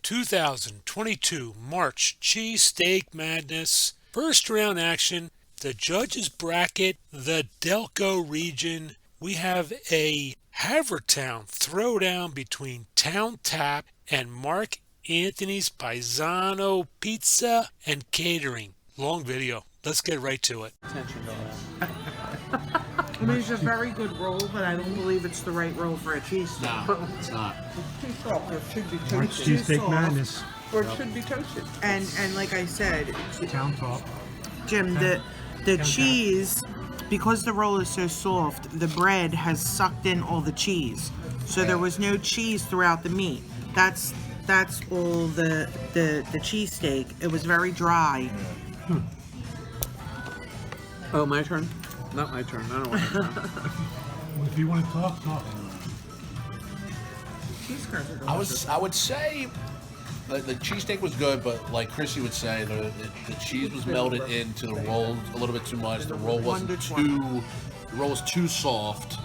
2022 March Cheesesteak Madness. First round action, the judges bracket, the Delco Region. We have a Havertown throwdown between Town Tap and Mark Anthony's Paisano Pizza and Catering. Long video. Let's get right to it. Attention to that. I mean, it's a very good roll, but I don't believe it's the right roll for a cheesesteak. No, it's not. Too soft, or it should be March toasted. Cheesesteak Madness. Or it should be toasted. And like I said, Town Top. Jim, the cheese, because the roll is so soft, the bread has sucked in all the cheese. So there was no cheese throughout the meat. That's all the cheesesteak. It was very dry. Oh, my turn? Not my turn. I don't want to talk. If you want to talk, talk. Cheese curds are delicious. I would say the cheesesteak was good, but like Chrissy would say, the cheese was melted into the roll a little bit too much. The roll wasn't the roll was too soft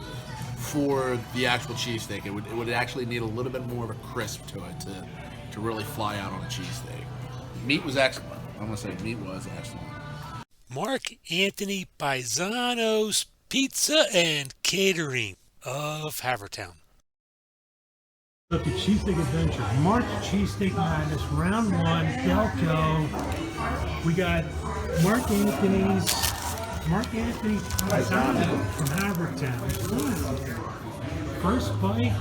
for the actual cheesesteak. It would actually need a little bit more of a crisp to it to really fly out on a cheesesteak. Meat was excellent. I'm gonna say meat was excellent. Mark Anthony Paisano's Pizza and Catering of Havertown. Look at Cheesesteak Adventure. March Cheesesteak Madness, round one, Delco. We got Mark Anthony Paisano from Havertown. First bite.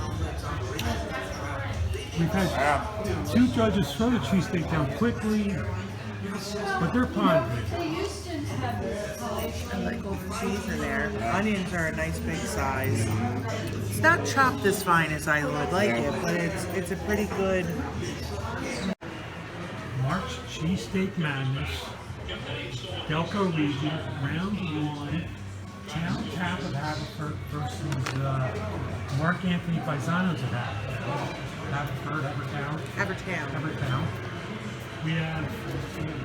We've had two judges throw the cheesesteak down quickly, but they're positive. I like all the cheese in there. Onions are a nice big size. It's not chopped as fine as I would like it, but it's a pretty good. March Cheesesteak Madness, Delco Region, round one, Town Tap of Haverford versus Mark Anthony Paisano's of Haverford, Havertown. We have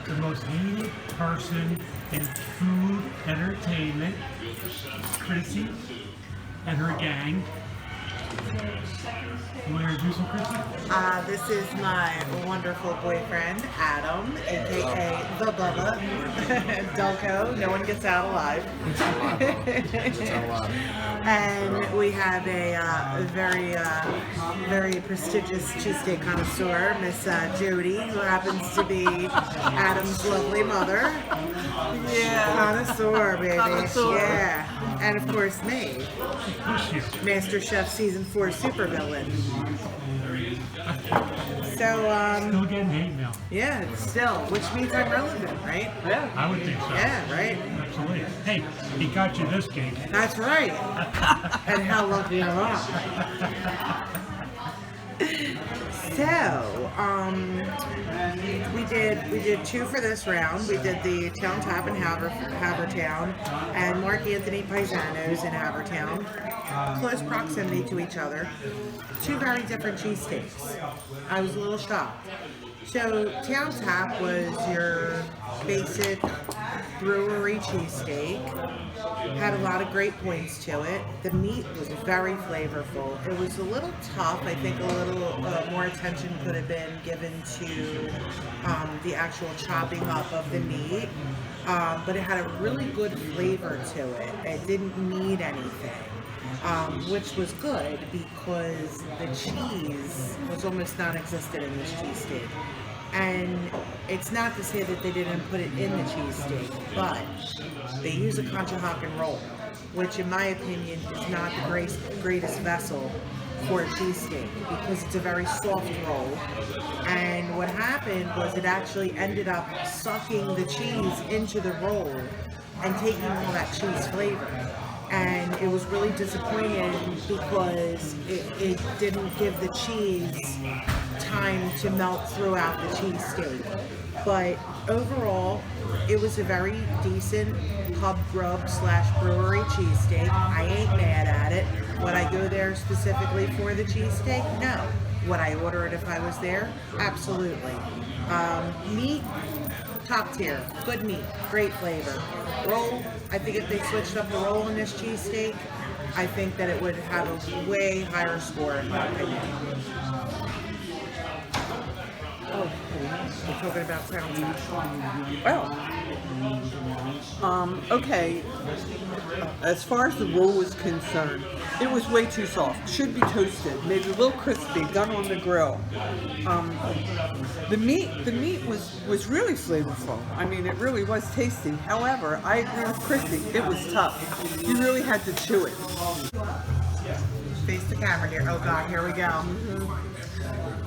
the most hated person in food entertainment, Chrissy and her gang. You want to introduce him, Chrissy? This is my wonderful boyfriend, Adam, aka the Bubba, Delco. No one gets out alive. And we have a very prestigious cheesesteak connoisseur, Miss Jody, who happens to be Adam's lovely mother. Yeah, connoisseur, baby. Connoisseur. Yeah, and of course me, Master Chef Season 4 supervillain. So, Still getting hate mail. yeah, still, which means I'm relevant, right? Yeah. I would think so. Yeah, right? Absolutely. Hey, he got you this gig. That's right. And how lucky am I? So, we did two for this round. We did the Town Tap in Havertown and Mark Anthony Paisano's in Havertown. Close proximity to each other. Two very different cheesesteaks. I was a little shocked. So, Town Tap was your basic brewery cheesesteak. Had a lot of great points to it. The meat was very flavorful. It was a little tough. I think a little more attention could have been given to the actual chopping up of the meat. But it had a really good flavor to it. It didn't need anything. Which was good because the cheese was almost non-existent in this cheesesteak. And it's not to say that they didn't put it in the cheesesteak, but they use a Conshohocken roll, which in my opinion is not the greatest vessel for a cheesesteak because it's a very soft roll. And what happened was it actually ended up sucking the cheese into the roll and taking all that cheese flavor. And it was really disappointing because it didn't give the cheese time to melt throughout the cheesesteak. But overall, it was a very decent pub grub / brewery cheesesteak. I ain't mad at it. Would I go there specifically for the cheesesteak? No. Would I order it if I was there? Absolutely. Meat, top tier. Good meat. Great flavor. Roll, I think if they switched up the roll in this cheesesteak, I think that it would have a way higher score in my opinion. We're talking about Town Top. Okay. As far as the roll was concerned, it was way too soft. Should be toasted, maybe a little crispy, done on the grill. The meat was really flavorful. I mean, it really was tasty. However, I agree with Chrissy. It was tough. You really had to chew it. Face the camera here. Oh God, here we go.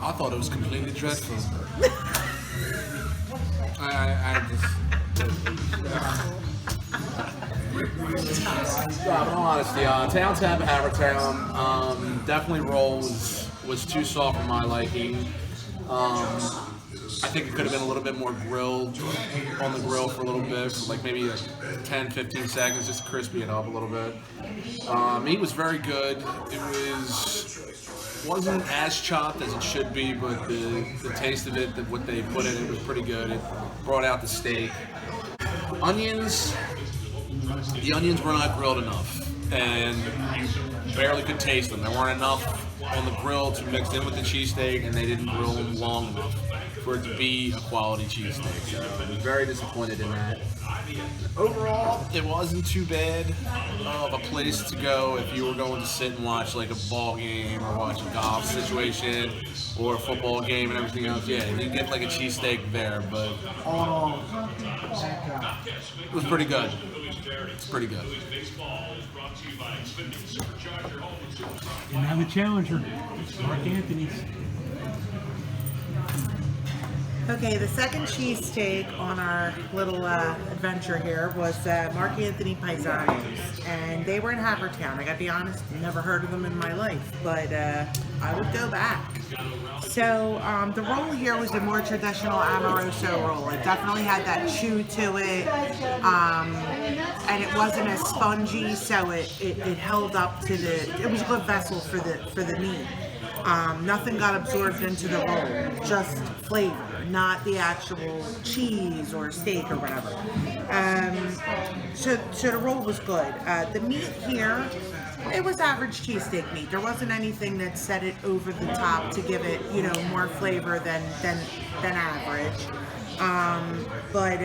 I thought it was completely dreadful. I just. In all honesty, Town Tap Havertown, definitely roll was too soft for my liking. I think it could have been a little bit more grilled on the grill for a little bit, for like maybe 10-15 seconds, just to crispy it up a little bit. Meat was very good. It wasn't as chopped as it should be, but the taste of it, what they put in it was pretty good. It brought out the steak. Onions, the onions were not grilled enough, and you barely could taste them. There weren't enough on the grill to mix in with the cheesesteak, and they didn't grill them long enough for it to be a quality cheesesteak. So I was very disappointed in that. Overall, it wasn't too bad of a place to go if you were going to sit and watch like a ball game or watch a golf situation or a football game and everything else. Yeah, you get like a cheesesteak there, but it was pretty good. It's pretty good. And now the challenger, Mark Anthony's. Okay, the second cheesesteak on our little adventure here was Mark Anthony Paisanos, and they were in Havertown. I gotta be honest, never heard of them in my life, but I would go back. So the roll here was a more traditional Amoroso roll. It definitely had that chew to it, and it wasn't as spongy, so it held up to it was a good vessel for the meat. Nothing got absorbed into the roll, just flavor, not the actual cheese or steak or whatever. So the roll was good. The meat here, it was average cheesesteak meat. There wasn't anything that set it over the top to give it, more flavor than average. But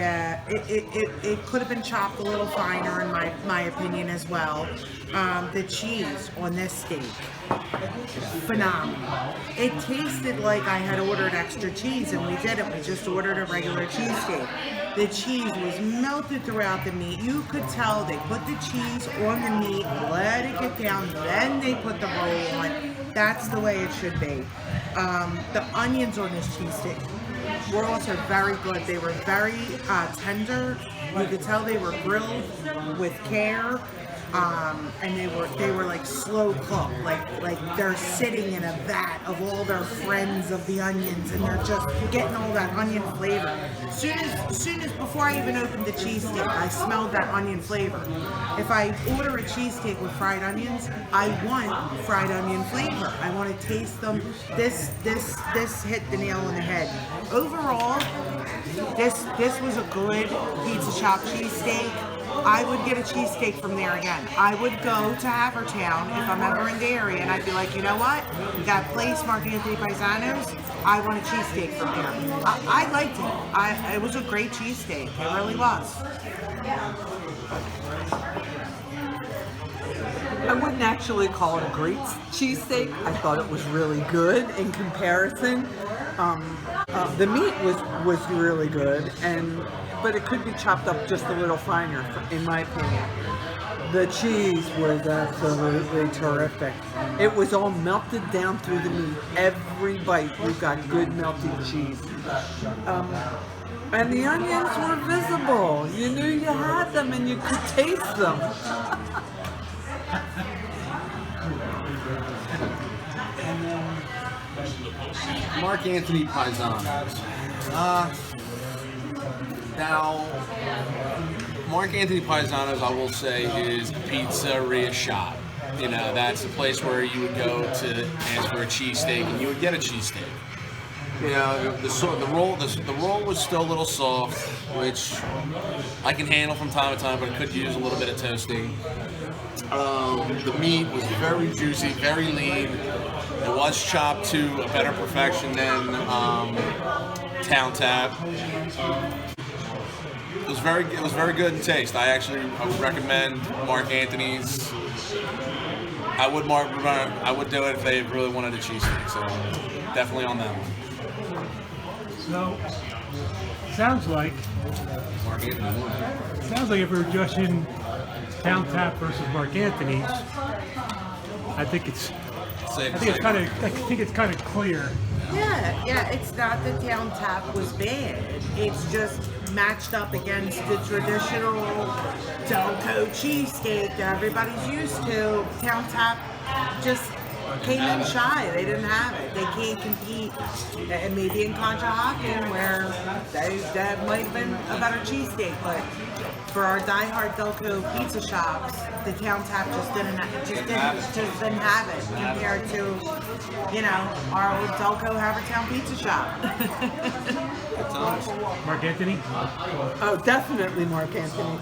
it could have been chopped a little finer in my opinion as well. The cheese on this steak, phenomenal. It tasted like I had ordered extra cheese, and we didn't. We just ordered a regular cheesesteak. The cheese was melted throughout the meat. You could tell they put the cheese on the meat, let it get down, then they put the roll on. That's the way it should be. The onions on this cheesesteak were also very good. They were very tender. You could tell they were grilled with care. And they were like slow cooked, like they're sitting in a vat of all their friends of the onions, and they're just getting all that onion flavor. Soon as before I even opened the cheesesteak, I smelled that onion flavor. If I order a cheesesteak with fried onions, I want fried onion flavor. I want to taste them. This hit the nail on the head. Overall, this was a good pizza shop cheesesteak. I would get a cheesesteak from there again. I would go to Havertown if I'm ever in the area, and I'd be like, you know what? That place, Mark Anthony Paisanos, I want a cheesesteak from there. I liked it. It was a great cheesesteak. It really was. I wouldn't actually call it a great cheesesteak. I thought it was really good in comparison. The meat was really good, but it could be chopped up just a little finer, in my opinion. The cheese was absolutely terrific. It was all melted down through the meat. Every bite, you got good melted cheese. And the onions were visible. You knew you had them and you could taste them. Mark Anthony Paisanos. Now, Mark Anthony Paisanos, I will say, is pizzeria shop. That's a place where you would go to ask for a cheesesteak, and you would get a cheesesteak. The roll was still a little soft, which I can handle from time to time, but it could use a little bit of toasting. The meat was very juicy, very lean. It was chopped to a better perfection than Town Tap. It was very good in taste. I would recommend Mark Anthony's. I would do it if they really wanted a cheesesteak. So definitely on that one. So, sounds like if we were judging Town Tap versus Mark Anthony's, I think it's kind of clear. Yeah, it's not that Town Tap was bad. It's just matched up against the traditional Delco cheesesteak that everybody's used to. Town Tap just came in shy. They didn't have it. They can't compete. And maybe in Conshohocken where that might have been a better cheesesteak, but for our diehard Delco pizza shops, the Town Tap just didn't have it compared to, our old Delco Havertown pizza shop. Mark Anthony? Oh, definitely Mark Anthony.